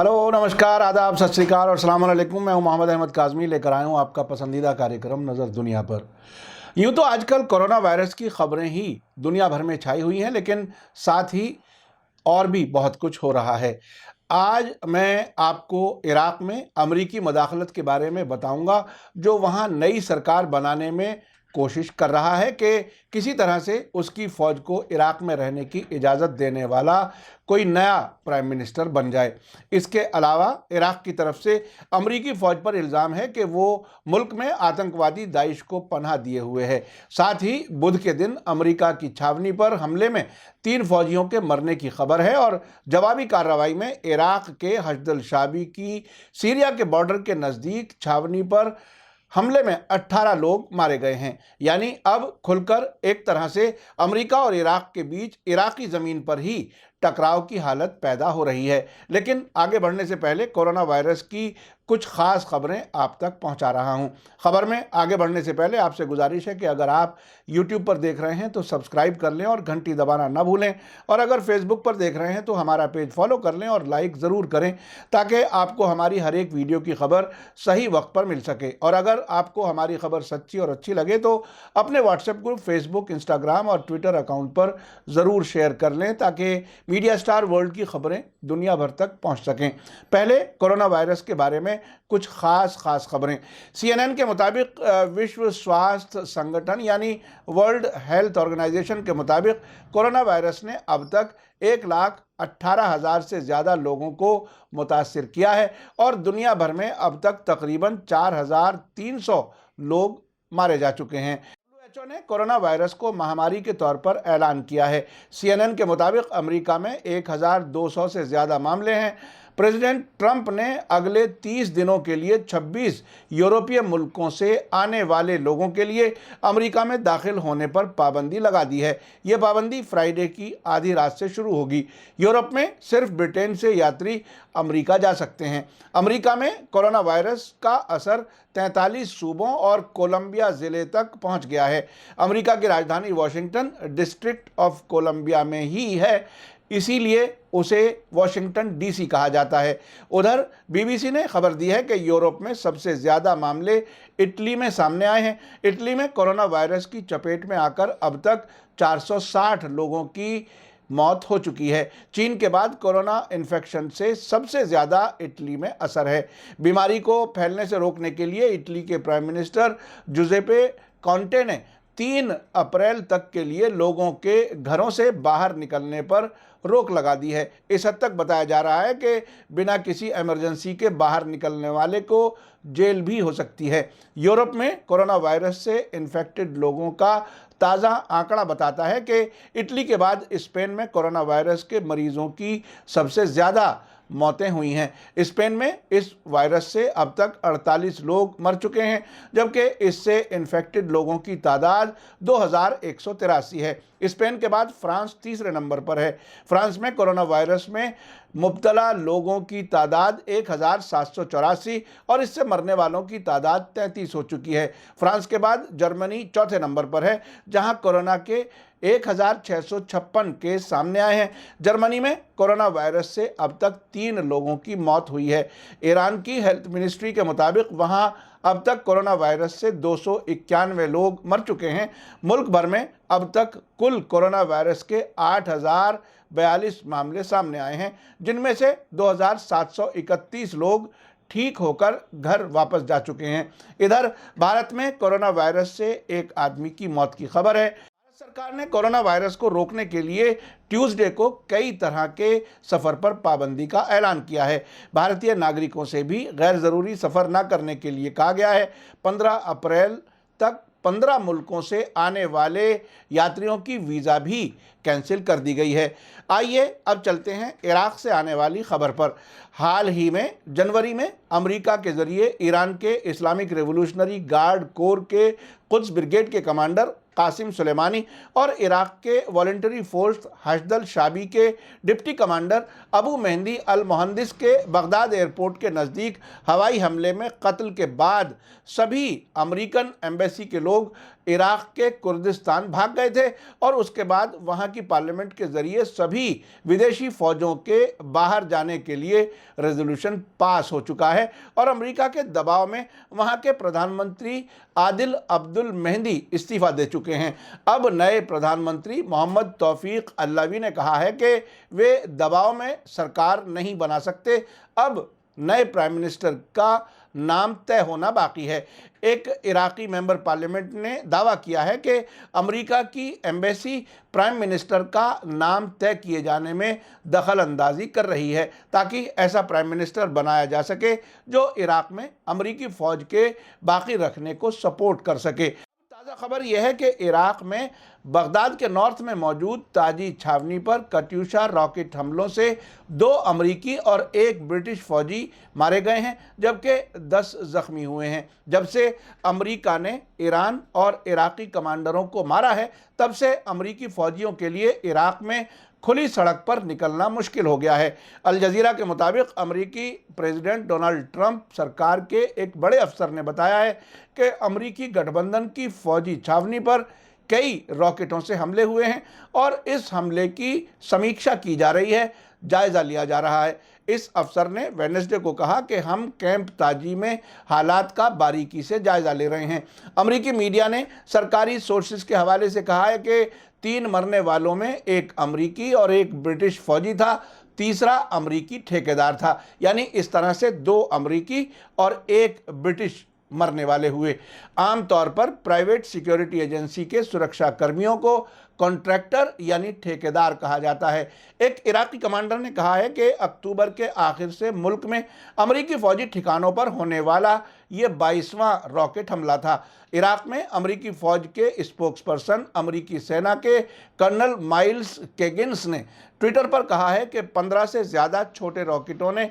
Hello, नमस्कार, आदाब, सत श्री अकाल और अस्सलाम वालेकुम। मैं हूं मोहम्मद अहमद काज़मी, लेकर आया हूं आपका पसंदीदा कार्यक्रम नज़र दुनिया पर। यूं तो आजकल कोरोना वायरस की खबरें ही दुनिया भर में छाई हुई हैं, लेकिन साथ ही और भी बहुत कुछ हो रहा है। आज मैं आपको इराक में अमरीकी मदाखलत के बारे में बताऊंगा, जो वहां नई सरकार बनाने में कोशिश कर रहा है कि किसी तरह से उसकी फ़ौज को इराक में रहने की इजाज़त देने वाला कोई नया प्राइम मिनिस्टर बन जाए। इसके अलावा इराक की तरफ से अमरीकी फ़ौज पर इल्ज़ाम है कि वो मुल्क में आतंकवादी दाइश को पनाह दिए हुए है। साथ ही बुध के दिन अमरीका की छावनी पर हमले में 3 फौजियों के मरने की खबर है और जवाबी कार्रवाई में इराक के हश्द-अल शाबी की सीरिया के बॉर्डर के नज़दीक छावनी पर हमले में 18 लोग मारे गए हैं। यानी अब खुलकर एक तरह से अमेरिका और इराक के बीच इराकी ज़मीन पर ही टकराव की हालत पैदा हो रही है। लेकिन आगे बढ़ने से पहले कोरोना वायरस की कुछ ख़ास खबरें आप तक पहुंचा रहा हूं। खबर में आगे बढ़ने से पहले आपसे गुजारिश है कि अगर आप YouTube पर देख रहे हैं तो सब्सक्राइब कर लें और घंटी दबाना ना भूलें, और अगर फेसबुक पर देख रहे हैं तो हमारा पेज फॉलो कर लें और लाइक ज़रूर करें, ताकि आपको हमारी हर एक वीडियो की खबर सही वक्त पर मिल सके। और अगर आपको हमारी खबर सच्ची और अच्छी लगे तो अपने व्हाट्सएप ग्रुप, फेसबुक, इंस्टाग्राम और ट्विटर अकाउंट पर ज़रूर शेयर कर लें, ताकि मीडिया स्टार वर्ल्ड की खबरें दुनिया भर तक पहुंच सकें। पहले कोरोना वायरस के बारे में कुछ खास खबरें। CNN के मुताबिक विश्व स्वास्थ्य संगठन यानी वर्ल्ड हेल्थ ऑर्गेनाइजेशन के मुताबिक कोरोना वायरस ने अब तक 1,18,000 से ज़्यादा लोगों को मुतासिर किया है और दुनिया भर में अब तक तकरीबन 4,300 लोग मारे जा चुके हैं। WHO ने कोरोना वायरस को महामारी के तौर पर ऐलान किया है। CNN के मुताबिक अमेरिका में 1,200 से ज़्यादा मामले हैं। प्रेसिडेंट ट्रंप ने अगले 30 दिनों के लिए 26 यूरोपीय मुल्कों से आने वाले लोगों के लिए अमेरिका में दाखिल होने पर पाबंदी लगा दी है। ये पाबंदी फ्राइडे की आधी रात से शुरू होगी। यूरोप में सिर्फ ब्रिटेन से यात्री अमेरिका जा सकते हैं। अमेरिका में कोरोना वायरस का असर 43 सूबों और कोलंबिया ज़िले तक पहुंच गया है। अमेरिका की राजधानी वाशिंगटन डिस्ट्रिक्ट ऑफ कोलंबिया में ही है, इसीलिए उसे वाशिंगटन DC कहा जाता है। उधर BBC ने खबर दी है कि यूरोप में सबसे ज़्यादा मामले इटली में सामने आए हैं। इटली में कोरोना वायरस की चपेट में आकर अब तक 460 लोगों की मौत हो चुकी है। चीन के बाद कोरोना इन्फेक्शन से सबसे ज़्यादा इटली में असर है। बीमारी को फैलने से रोकने के लिए इटली के प्राइम मिनिस्टर जुजेपे कॉन्टे ने 3 अप्रैल तक के लिए लोगों के घरों से बाहर निकलने पर रोक लगा दी है। इस हद तक बताया जा रहा है कि बिना किसी इमरजेंसी के बाहर निकलने वाले को जेल भी हो सकती है। यूरोप में कोरोना वायरस से इन्फेक्टेड लोगों का ताज़ा आंकड़ा बताता है कि इटली के बाद स्पेन में कोरोना वायरस के मरीजों की सबसे ज़्यादा मौतें हुई हैं। स्पेन में इस वायरस से अब तक 48 लोग मर चुके हैं, जबकि इससे इन्फेक्टेड लोगों की तादाद 2,183 है। स्पेन के बाद फ्रांस तीसरे नंबर पर है। फ्रांस में कोरोना वायरस में मुब्तला लोगों की तादाद 1,784 और इससे मरने वालों की तादाद 33 हो चुकी है। फ्रांस के बाद जर्मनी चौथे नंबर पर है, जहां कोरोना के 1,656 केस सामने आए हैं। जर्मनी में कोरोना वायरस से अब तक 3 लोगों की मौत हुई है। ईरान की हेल्थ मिनिस्ट्री के मुताबिक वहां अब तक कोरोना वायरस से 291 लोग मर चुके हैं। मुल्क भर में अब तक कुल कोरोना वायरस के 8,042 मामले सामने आए हैं, जिनमें से 2,731 लोग ठीक होकर घर वापस जा चुके हैं। इधर भारत में कोरोना वायरस से एक आदमी की मौत की खबर है। सरकार ने कोरोना वायरस को रोकने के लिए ट्यूसडे को कई तरह के सफ़र पर पाबंदी का ऐलान किया है। भारतीय नागरिकों से भी गैर ज़रूरी सफ़र न करने के लिए कहा गया है। 15 अप्रैल तक 15 मुल्कों से आने वाले यात्रियों की वीज़ा भी कैंसिल कर दी गई है। आइए अब चलते हैं इराक से आने वाली खबर पर। हाल ही में जनवरी में अमेरिका के ज़रिए ईरान के इस्लामिक रेवोल्यूशनरी गार्ड कोर के कुद्स ब्रिगेड के कमांडर कासिम सुलेमानी और इराक के वॉलंटरी फोर्स हश्द-अल शाबी के डिप्टी कमांडर अबू मेहंदी अल मुहंदिस के बगदाद एयरपोर्ट के नज़दीक हवाई हमले में कत्ल के बाद सभी अमेरिकन एम्बेसी के लोग इराक के कुर्दिस्तान भाग गए थे और उसके बाद वहां की पार्लियामेंट के जरिए सभी विदेशी फौजों के बाहर जाने के लिए रेजोल्यूशन पास हो चुका है और अमेरिका के दबाव में वहां के प्रधानमंत्री आदिल अब्दुल मेहदी इस्तीफा दे चुके हैं। अब नए प्रधानमंत्री मोहम्मद तौफीक अल्लावी ने कहा है कि वे दबाव में सरकार नहीं बना सकते। अब नए प्राइम मिनिस्टर का नाम तय होना बाकी है। एक इराकी मेंबर पार्लियामेंट ने दावा किया है कि अमेरिका की एम्बेसी प्राइम मिनिस्टर का नाम तय किए जाने में दखल अंदाजी कर रही है ताकि ऐसा प्राइम मिनिस्टर बनाया जा सके जो इराक में अमेरिकी फ़ौज के बाकी रखने को सपोर्ट कर सके। ताज़ा खबर यह है कि इराक में बगदाद के नॉर्थ में मौजूद ताजी छावनी पर कट्यूशा रॉकेट हमलों से 2 अमरीकी और 1 ब्रिटिश फौजी मारे गए हैं जबकि 10 जख्मी हुए हैं। जब से अमेरिका ने ईरान और इराकी कमांडरों को मारा है तब से अमरीकी फौजियों के लिए इराक में खुली सड़क पर निकलना मुश्किल हो गया है। अल जजीरा के मुताबिक अमेरिकी प्रेसिडेंट डोनाल्ड ट्रंप सरकार के एक बड़े अफसर ने बताया है कि अमेरिकी गठबंधन की फौजी छावनी पर कई रॉकेटों से हमले हुए हैं और इस हमले की समीक्षा की जा रही है, जायज़ा लिया जा रहा है। इस अफसर ने वेडनेसडे को कहा कि हम कैंप ताजी में हालात का बारीकी से जायज़ा ले रहे हैं। अमेरिकी मीडिया ने सरकारी सोर्सेज के हवाले से कहा है कि 3 मरने वालों में 1 अमरीकी और 1 ब्रिटिश फौजी था, तीसरा अमरीकी ठेकेदार था। यानी इस तरह से 2 अमरीकी और 1 ब्रिटिश मरने वाले हुए। आमतौर पर प्राइवेट सिक्योरिटी एजेंसी के सुरक्षा कर्मियों को कॉन्ट्रैक्टर यानी ठेकेदार कहा जाता है। एक इराकी कमांडर ने कहा है कि अक्टूबर के आखिर से मुल्क में अमरीकी फौजी ठिकानों पर होने वाला ये 22वां रॉकेट हमला था। इराक में अमरीकी फौज के स्पोक्सपर्सन अमरीकी सेना के कर्नल माइल्स केगिन्स ने ट्विटर पर कहा है कि 15 से ज़्यादा छोटे रॉकेटों ने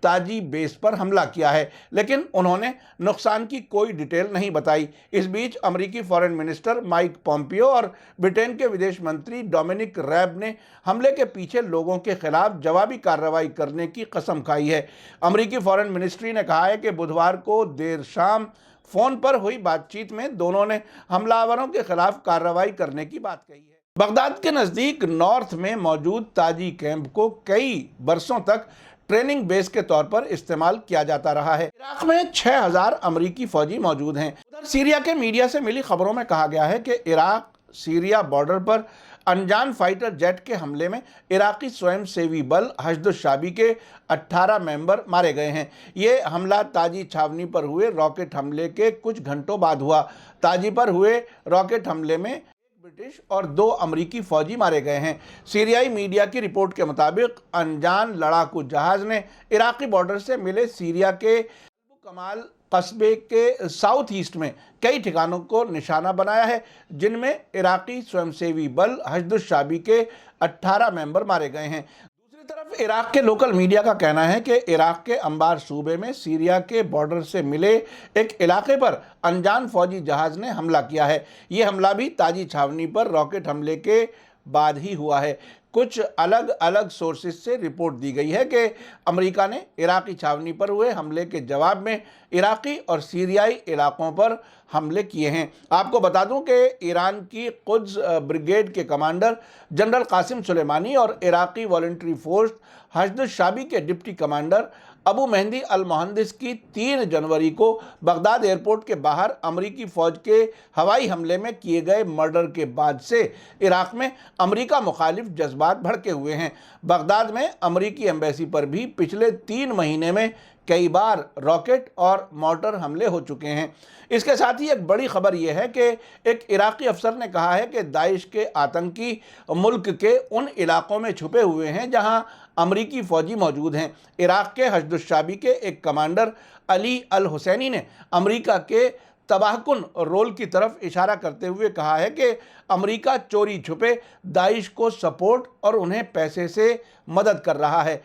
ताजी बेस पर हमला किया है, लेकिन उन्होंने नुकसान की कोई डिटेल नहीं बताई। इस बीच अमेरिकी फॉरेन मिनिस्टर माइक पॉम्पियो और ब्रिटेन के विदेश मंत्री डोमिनिक रैब ने हमले के पीछे लोगों के खिलाफ जवाबी कार्रवाई करने की कसम खाई है। अमेरिकी फॉरेन मिनिस्ट्री ने कहा है कि बुधवार को देर शाम फ़ोन पर हुई बातचीत में दोनों ने हमलावरों के खिलाफ कार्रवाई करने की बात कही है। बगदाद के नज़दीक नॉर्थ में मौजूद ताजी कैंप को कई बरसों तक ट्रेनिंग बेस के तौर पर इस्तेमाल किया जाता रहा है। इराक में 6000 अमरीकी फौजी मौजूद हैं। उधर सीरिया के मीडिया से मिली खबरों में कहा गया है कि इराक सीरिया बॉर्डर पर अनजान फाइटर जेट के हमले में इराकी स्वयंसेवी बल हश्द-उश-शाबी के 18 मेंबर मारे गए हैं। ये हमला ताजी छावनी पर हुए रॉकेट हमले के कुछ घंटों बाद हुआ। ताजी पर हुए रॉकेट हमले में ब्रिटिश और 2 अमरीकी फौजी मारे गए हैं। सीरियाई मीडिया की रिपोर्ट के मुताबिक अनजान लड़ाकू जहाज ने इराकी बॉर्डर से मिले सीरिया के कमाल कस्बे के साउथ ईस्ट में कई ठिकानों को निशाना बनाया है, जिनमें इराकी स्वयंसेवी बल हश्द-उश-शाबी के 18 मेंबर मारे गए हैं। दूसरी तरफ इराक के लोकल मीडिया का कहना है कि इराक के अंबार सूबे में सीरिया के बॉर्डर से मिले एक इलाके पर अनजान फौजी जहाज ने हमला किया है। ये हमला भी ताजी छावनी पर रॉकेट हमले के बाद ही हुआ है। कुछ अलग अलग सोर्सेज से रिपोर्ट दी गई है कि अमेरिका ने इराकी छावनी पर हुए हमले के जवाब में इराकी और सीरियाई इलाकों पर हमले किए हैं। आपको बता दूं कि ईरान की कुद्स ब्रिगेड के कमांडर जनरल कासिम सुलेमानी और इराकी वॉलंटरी फोर्स हश्द-उश-शाबी के डिप्टी कमांडर अबू मेहदी अल मोहंदिस की 3 जनवरी को बगदाद एयरपोर्ट के बाहर अमरीकी फ़ौज के हवाई हमले में किए गए मर्डर के बाद से इराक में अमरीका मुखालिफ जज्बात भड़के हुए हैं। बगदाद में अमरीकी एम्बेसी पर भी पिछले 3 महीने में कई बार रॉकेट और मॉर्टर हमले हो चुके हैं। इसके साथ ही एक बड़ी खबर यह है कि एक इराकी अफसर ने कहा है कि दाइश के आतंकी मुल्क के उन इलाकों में छुपे हुए हैं जहां अमरीकी फ़ौजी मौजूद हैं। इराक के हश्द-उश-शाबी के एक कमांडर अली अल हुसैनी ने अमरीका के तबाहकुन रोल की तरफ इशारा करते हुए कहा है कि अमरीका चोरी छुपे दाइश को सपोर्ट और उन्हें पैसे से मदद कर रहा है।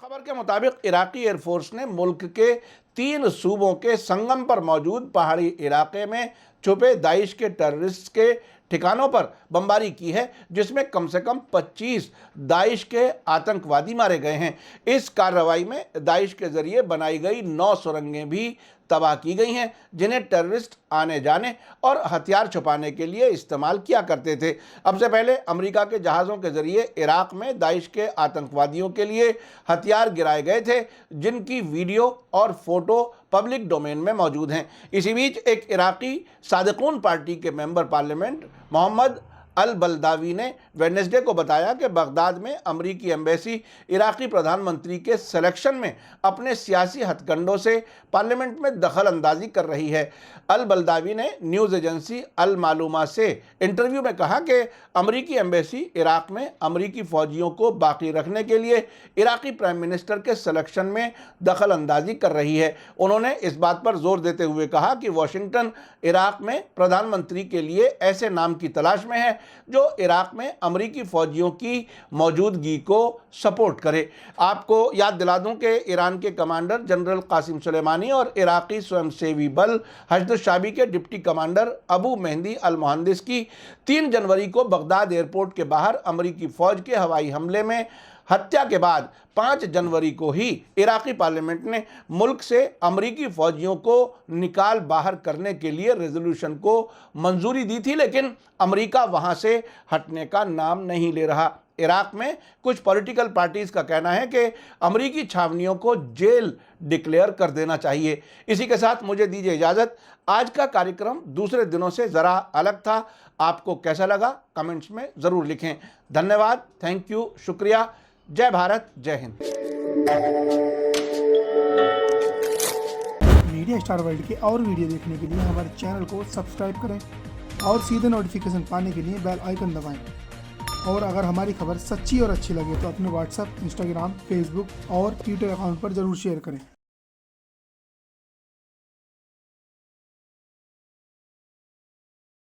खबर के मुताबिक इराकी एयरफोर्स ने मुल्क के 3 सूबों के संगम पर मौजूद पहाड़ी इलाके में छुपे दाइश के टेररिस्ट के ठिकानों पर बमबारी की है, जिसमें कम से कम 25 दाइश के आतंकवादी मारे गए हैं। इस कार्रवाई में दाइश के जरिए बनाई गई 9 सुरंगें भी तबाह की गई हैं, जिन्हें टेररिस्ट आने जाने और हथियार छुपाने के लिए इस्तेमाल किया करते थे। अब से पहले अमेरिका के जहाज़ों के जरिए इराक में दाइश के आतंकवादियों के लिए हथियार गिराए गए थे, जिनकी वीडियो और फोटो पब्लिक डोमेन में मौजूद हैं। इसी बीच एक इराकी सादिकून पार्टी के मेंबर पार्लियामेंट मोहम्मद अल बल्दावी ने वेडनेसडे को बताया कि बगदाद में अमरीकी एम्बेसी इराकी प्रधानमंत्री के सिलेक्शन में अपने सियासी हथकंडों से पार्लियामेंट में दखल अंदाजी कर रही है। अल बल्दावी ने न्यूज़ एजेंसी अल मालूमा से इंटरव्यू में कहा कि अमरीकी एम्बेसी इराक में अमरीकी फ़ौजियों को बाकी रखने के लिए इराकी प्राइम मिनिस्टर के सिलेक्शन में दखल अंदाजी कर रही है। उन्होंने इस बात पर जोर देते हुए कहा कि वाशिंगटन इराक में प्रधानमंत्री के लिए ऐसे नाम की तलाश में है जो इराक में अमरीकी फ़ौजियों की मौजूदगी को सपोर्ट करे। आपको याद दिला दूं कि ईरान के कमांडर जनरल कासिम सुलेमानी और इराकी स्वयंसेवी बल हश्द शाबी के डिप्टी कमांडर अबू मेहंदी अल मुहंदिस की 3 जनवरी को बगदाद एयरपोर्ट के बाहर अमरीकी फ़ौज के हवाई हमले में हत्या के बाद 5 जनवरी को ही इराकी पार्लियामेंट ने मुल्क से अमरीकी फ़ौजियों को निकाल बाहर करने के लिए रेजोल्यूशन को मंजूरी दी थी, लेकिन अमरीका वहां से हटने का नाम नहीं ले रहा। इराक में कुछ पॉलिटिकल पार्टीज़ का कहना है कि अमरीकी छावनियों को जेल डिक्लेयर कर देना चाहिए। इसी के साथ मुझे दीजिए इजाज़त। आज का कार्यक्रम दूसरे दिनों से ज़रा अलग था। आपको कैसा लगा कमेंट्स में ज़रूर लिखें। धन्यवाद, थैंक यू, शुक्रिया। जय भारत, जय हिंद। मीडिया स्टार वर्ल्ड के और वीडियो देखने के लिए हमारे चैनल को सब्सक्राइब करें और सीधे नोटिफिकेशन पाने के लिए बेल आइकन दबाएं। और अगर हमारी खबर सच्ची और अच्छी लगे तो अपने व्हाट्सएप, इंस्टाग्राम, फेसबुक और ट्विटर अकाउंट पर ज़रूर शेयर करें।